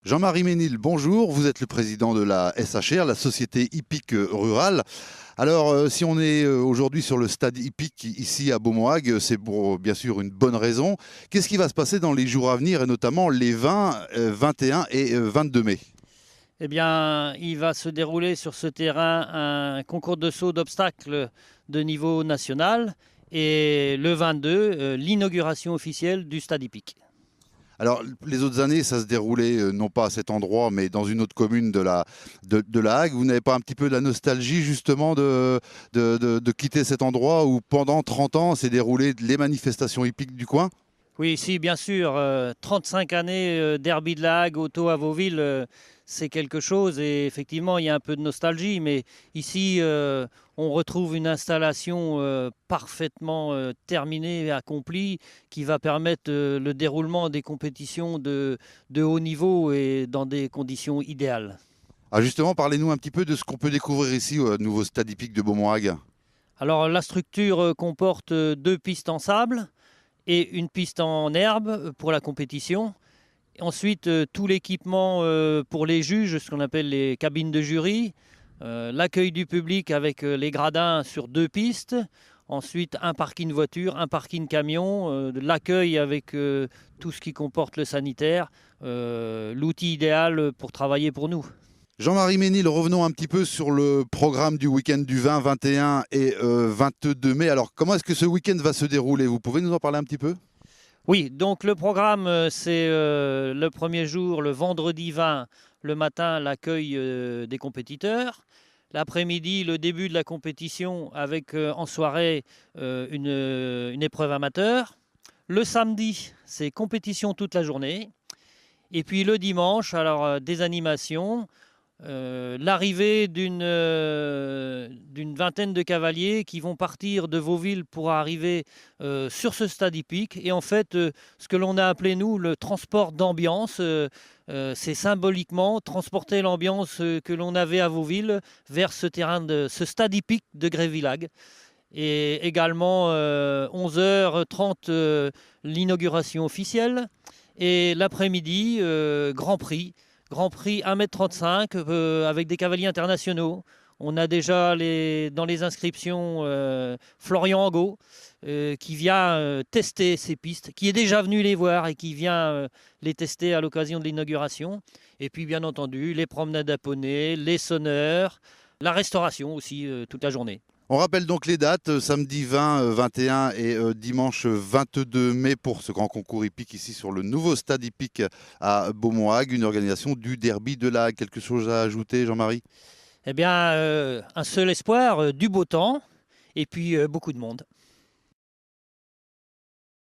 Jean-Marie Ménil, bonjour. Vous êtes le président de la SHR, la Société hippique rurale. Alors, si on est aujourd'hui sur le stade hippique ici à Beaumoag, c'est pour bien sûr une bonne raison. Qu'est-ce qui va se passer dans les jours à venir et notamment les 20, 21 et 22 mai? Eh bien, il va se dérouler sur ce terrain un concours de saut d'obstacles de niveau national et le 22, l'inauguration officielle du stade hippique. Alors, les autres années, ça se déroulait non pas à cet endroit, mais dans une autre commune de la Hague. Vous n'avez pas un petit peu de la nostalgie justement de quitter cet endroit où pendant 30 ans s'est déroulé les manifestations hippiques du coin? Oui, si, bien sûr, 35 années derby de la Hague, auto à Vauville, c'est quelque chose et effectivement, il y a un peu de nostalgie, mais ici, on retrouve une installation parfaitement terminée et accomplie qui va permettre le déroulement des compétitions de haut niveau et dans des conditions idéales. Ah justement, parlez-nous un petit peu de ce qu'on peut découvrir ici au nouveau stade hippique de Beaumoag. Alors, la structure comporte deux pistes en sable et une piste en herbe pour la compétition. Ensuite, tout l'équipement pour les juges, ce qu'on appelle les cabines de jury, l'accueil du public avec les gradins sur deux pistes, ensuite un parking voiture, un parking camion, l'accueil avec tout ce qui comporte le sanitaire, l'outil idéal pour travailler pour nous. Jean-Marie Ménil, revenons un petit peu sur le programme du week-end du 20, 21 et 22 mai. Alors, comment est-ce que ce week-end va se dérouler? Vous pouvez nous en parler un petit peu? Oui, donc le programme, c'est le premier jour, le vendredi 20, le matin, l'accueil des compétiteurs. L'après-midi, le début de la compétition avec en soirée une épreuve amateur. Le samedi, c'est compétition toute la journée. Et puis le dimanche, alors des animations, l'arrivée d'une vingtaine de cavaliers qui vont partir de Vauville pour arriver sur ce stade hippique. Et en fait, ce que l'on a appelé, nous, le transport d'ambiance, c'est symboliquement transporter l'ambiance que l'on avait à Vauville vers ce terrain, ce stade hippique de Grévillac. Et également, 11h30, l'inauguration officielle. Et l'après-midi, Grand Prix. Grand Prix 1,35 m avec des cavaliers internationaux. On a déjà dans les inscriptions Florian Angot qui vient tester ces pistes, qui est déjà venu les voir et qui vient les tester à l'occasion de l'inauguration. Et puis bien entendu, les promenades à poney, les sonneurs, la restauration aussi toute la journée. On rappelle donc les dates, samedi 20, 21 et dimanche 22 mai pour ce grand concours hippique ici sur le nouveau stade hippique à Beaumoag, une organisation du derby de la Hague. Quelque chose à ajouter, Jean-Marie? Eh bien, un seul espoir, du beau temps et puis beaucoup de monde.